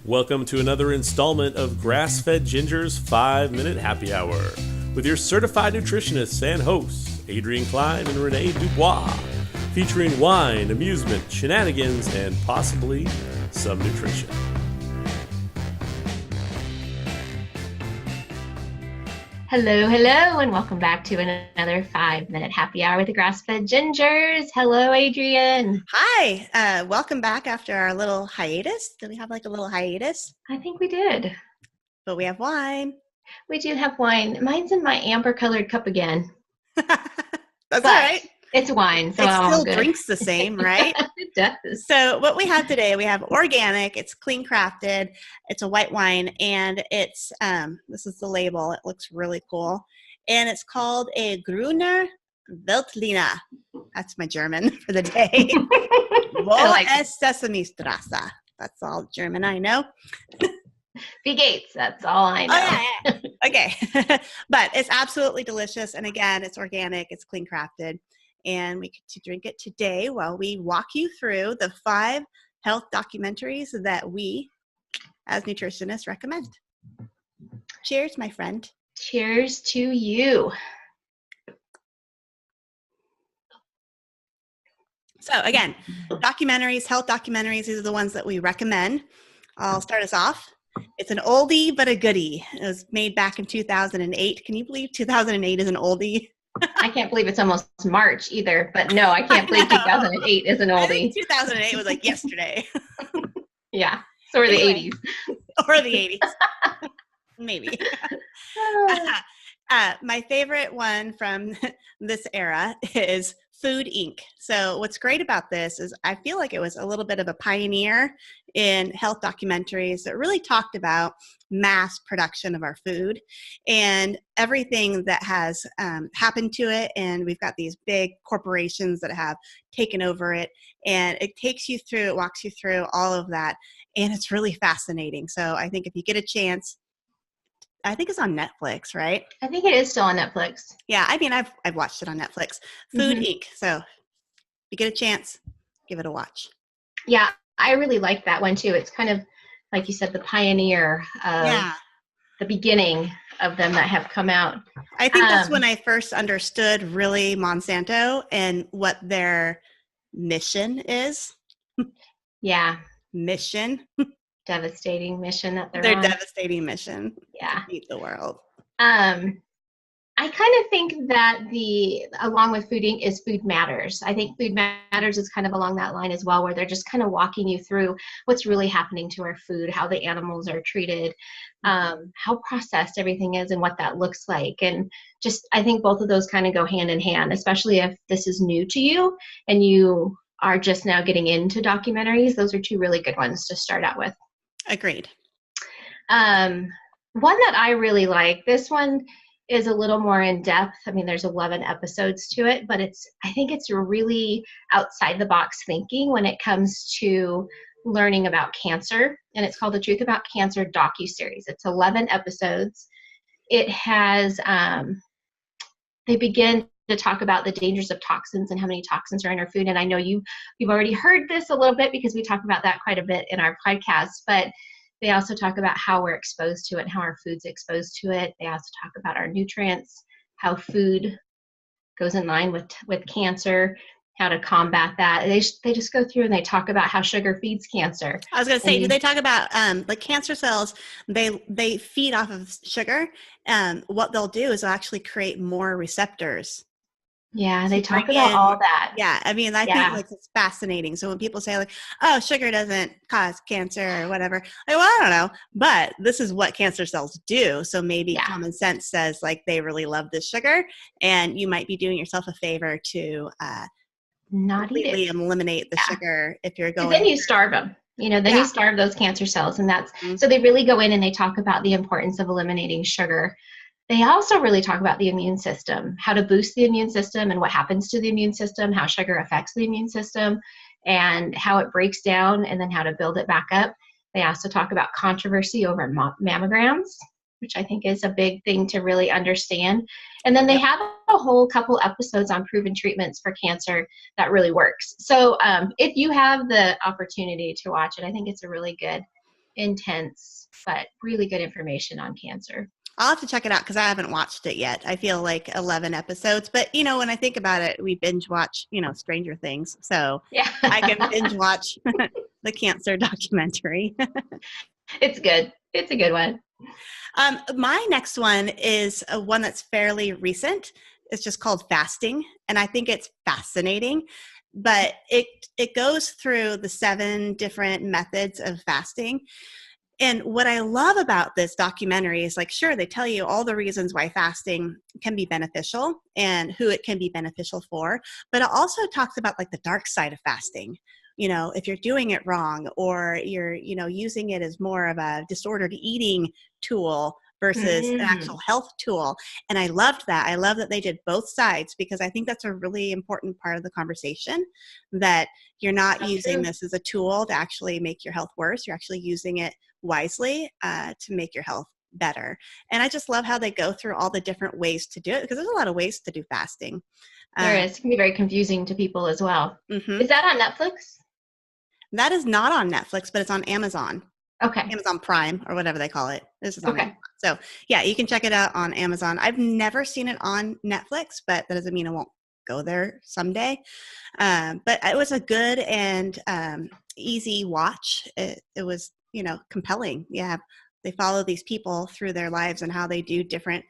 Welcome to another installment of Grass-Fed Ginger's 5-Minute Happy Hour with your certified nutritionists and hosts, Adrienne Klein and Renee Dubois, featuring wine, amusement, shenanigans, and possibly some nutrition. Hello, and welcome back to another 5-Minute Happy Hour with the Grass-Fed Gingers. Hello, Adrienne. Hi, welcome back after our little hiatus. Did we have like a little hiatus? I think we did. But we have wine. We do have wine. Mine's in my amber-colored cup again. That's all right. It's wine, so it all still good. Drinks the same, right? It does. So what we have today, we have organic. It's clean crafted. It's a white wine, and it's this is the label. It looks really cool, and it's called a Grüner Veltliner. That's my German for the day. Wo ist Sesamistrasse? That's all German I know. B. Gates, that's all I know. Oh, yeah. Okay. But it's absolutely delicious. And again, it's organic, it's clean crafted. And we get to drink it today while we walk you through the 5 health documentaries that we, as nutritionists, recommend. Cheers, my friend. Cheers to you. So again, documentaries, health documentaries, these are the ones that we recommend. I'll start us off. It's an oldie but a goodie. It was made back in 2008. Can you believe 2008 is an oldie? I can't believe it's almost March either, but no, I can't believe 2008 is an oldie. I think 2008 was like yesterday. Yeah, so are the 80s. Or the 80s. Maybe. My favorite one from this era is Food Inc. So what's great about this is I feel like it was a little bit of a pioneer in health documentaries that really talked about mass production of our food and everything that has happened to it. And we've got these big corporations that have taken over it. And it walks you through all of that. And it's really fascinating. So I think if you get a chance, I think it's on Netflix, right? I think it is still on Netflix. Yeah, I mean, I've watched it on Netflix. Food Inc. So if you get a chance, give it a watch. Yeah, I really like that one too. It's kind of, like you said, the pioneer of the beginning of them that have come out. I think that's when I first understood really Monsanto and what their mission is. Yeah. Mission. Devastating mission that they're on. Devastating mission. Yeah. To feed the world. I kind of think that along with Food Inc. is Food Matters. I think Food Matters is kind of along that line as well, where they're just kind of walking you through what's really happening to our food, how the animals are treated, how processed everything is and what that looks like. And just, I think both of those kind of go hand in hand, especially if this is new to you and you are just now getting into documentaries. Those are 2 really good ones to start out with. Agreed. One that I really like, this one is a little more in depth. I mean, there's 11 episodes to it, but I think it's really outside the box thinking when it comes to learning about cancer. And it's called The Truth About Cancer docuseries. It's 11 episodes. It has, they begin to talk about the dangers of toxins and how many toxins are in our food. And I know you've already heard this a little bit because we talk about that quite a bit in our podcast, but they also talk about how we're exposed to it and how our food's exposed to it. They also talk about our nutrients, how food goes in line with cancer, how to combat that. They just go through and they talk about how sugar feeds cancer. I was going to say, do they talk about like cancer cells? They feed off of sugar. What they'll do is they'll actually create more receptors. Yeah, they talk about all that. Yeah, I mean, I think like it's fascinating. So when people say like, "Oh, sugar doesn't cause cancer" or whatever, like, well, I don't know, but this is what cancer cells do. So maybe common sense says like they really love this sugar, and you might be doing yourself a favor to not completely eliminate the sugar if you're going. Then you starve them. Then you starve those cancer cells, and that's so they really go in and they talk about the importance of eliminating sugar. They also really talk about the immune system, how to boost the immune system and what happens to the immune system, how sugar affects the immune system and how it breaks down and then how to build it back up. They also talk about controversy over mammograms, which I think is a big thing to really understand. And then they have a whole couple episodes on proven treatments for cancer that really works. So if you have the opportunity to watch it, I think it's a really good intense, but really good information on cancer. I'll have to check it out because I haven't watched it yet. I feel like 11 episodes, but when I think about it, we binge watch, Stranger Things. So Yeah. I can binge watch the cancer documentary. It's good. It's a good one. My next one is one that's fairly recent. It's just called Fasting, and I think it's fascinating. But it goes through the 7 different methods of fasting. And what I love about this documentary is sure, they tell you all the reasons why fasting can be beneficial and who it can be beneficial for, but it also talks about the dark side of fasting. If you're doing it wrong or you're, using it as more of a disordered eating tool versus an actual health tool. And I loved that. I love that they did both sides because I think that's a really important part of the conversation, that you're not using this as a tool to actually make your health worse. You're actually using it wisely to make your health better. And I just love how they go through all the different ways to do it because there's a lot of ways to do fasting. There is. It can be very confusing to people as well. Mm-hmm. Is that on Netflix? That is not on Netflix, but it's on Amazon. Okay. Amazon Prime or whatever they call it. This is on Okay. Amazon. So yeah, you can check it out on Amazon. I've never seen it on Netflix, but that doesn't mean I won't go there someday. But it was a good and easy watch. It was, compelling. Yeah. They follow these people through their lives and how they do different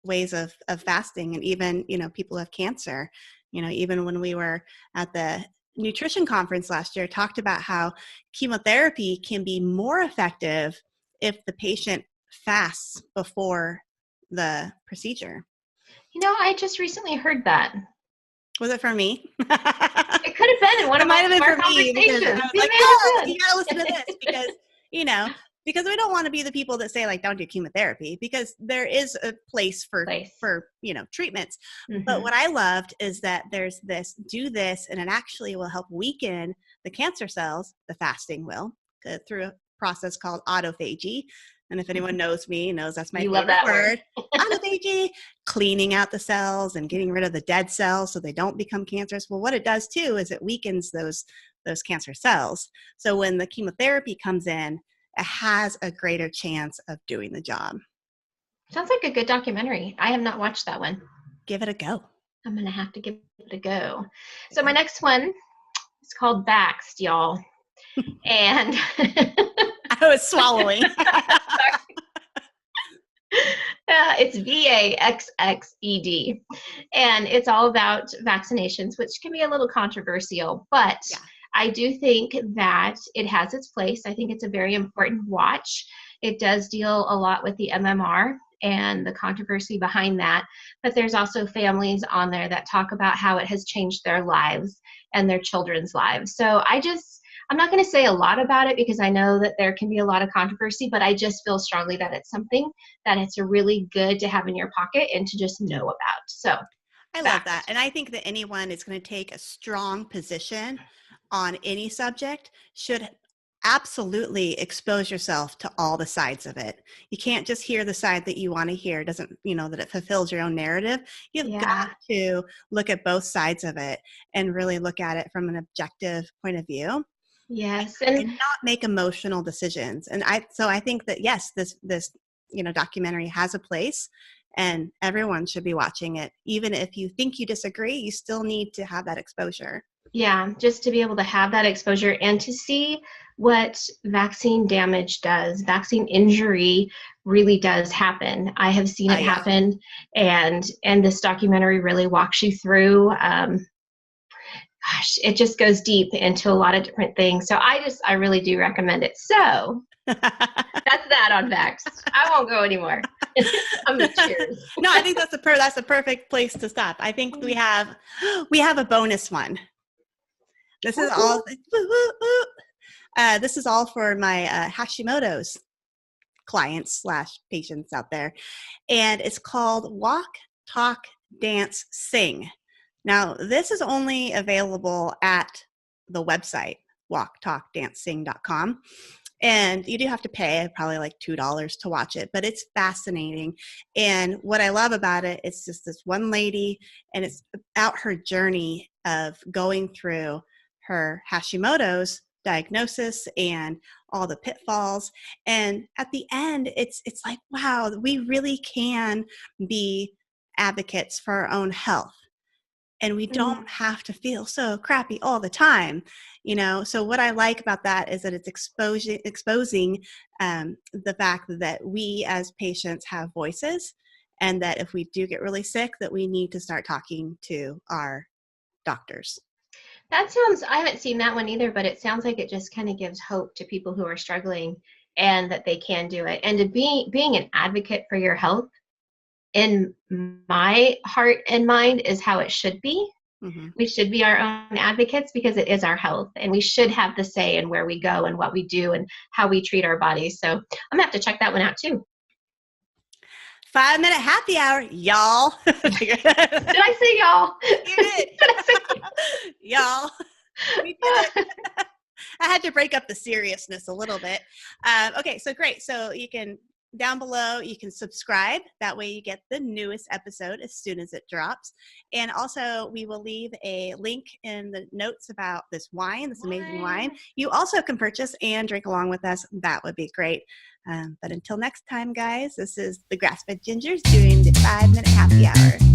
ways of fasting. And even, people who have cancer, even when we were at the nutrition conference last year, talked about how chemotherapy can be more effective if the patient fasts before the procedure. I just recently heard that. Was it for me? It could have been in one of my conversations. I was like, you gotta listen to this because we don't want to be the people that say don't do chemotherapy, because there is a place for treatments. Mm-hmm. But what I loved is that there's do this and it actually will help weaken the cancer cells. The fasting will through a process called autophagy. And if anyone knows me, knows that's my favorite word. Autophagy, cleaning out the cells and getting rid of the dead cells so they don't become cancerous. Well, what it does too is it weakens those cancer cells. So when the chemotherapy comes in, it has a greater chance of doing the job. Sounds like a good documentary. I have not watched that one. Give it a go. I'm going to have to give it a go. So my next one is called Vaxxed, y'all. And I was swallowing. It's Vaxxed. And it's all about vaccinations, which can be a little controversial, but yeah. I do think that it has its place. I think it's a very important watch. It does deal a lot with the MMR and the controversy behind that, but there's also families on there that talk about how it has changed their lives and their children's lives. So I'm not going to say a lot about it because I know that there can be a lot of controversy, but I just feel strongly that it's something that it's really good to have in your pocket and to just know about. So I love that. And I think that anyone is going to take a strong position on any subject should absolutely expose yourself to all the sides of it. You can't just hear the side that you want to hear. It doesn't, that it fulfills your own narrative. You've got to look at both sides of it and really look at it from an objective point of view. Yes. And not make emotional decisions. And I think that, yes, this documentary has a place and everyone should be watching it. Even if you think you disagree, you still need to have that exposure. Yeah, just to be able to have that exposure and to see what vaccine damage does. Vaccine injury really does happen. I have seen it happen, and this documentary really walks you through. It just goes deep into a lot of different things. So I really do recommend it. So that's that on Vaxxed. I won't go anymore. I'm gonna cheers. No, I think that's a perfect place to stop. I think we have a bonus one. This is all. This is all for my Hashimoto's clients / patients out there, and it's called Walk, Talk, Dance, Sing. Now, this is only available at the website walktalkdancesing.com, and you do have to pay probably like $2 to watch it, but it's fascinating. And what I love about it, it's just this one lady, and it's about her journey of going through her Hashimoto's diagnosis and all the pitfalls. And at the end, it's like, wow, we really can be advocates for our own health. And we don't have to feel so crappy all the time, So what I like about that is that it's exposing the fact that we as patients have voices, and that if we do get really sick, that we need to start talking to our doctors. That sounds, I haven't seen that one either, but it sounds like it just kind of gives hope to people who are struggling and that they can do it. And to being an advocate for your health, in my heart and mind, is how it should be. Mm-hmm. We should be our own advocates because it is our health, and we should have the say in where we go and what we do and how we treat our bodies. So I'm gonna have to check that one out too. 5-minute happy hour, y'all. Did I say y'all? You did. Y'all. We did it. I had to break up the seriousness a little bit. Okay, so great. So you can, down below, you can subscribe. That way you get the newest episode as soon as it drops. And also, we will leave a link in the notes about this wine, this amazing wine. You also can purchase and drink along with us. That would be great. But until next time, guys, this is the Grass-Fed Gingers doing the 5-minute happy hour.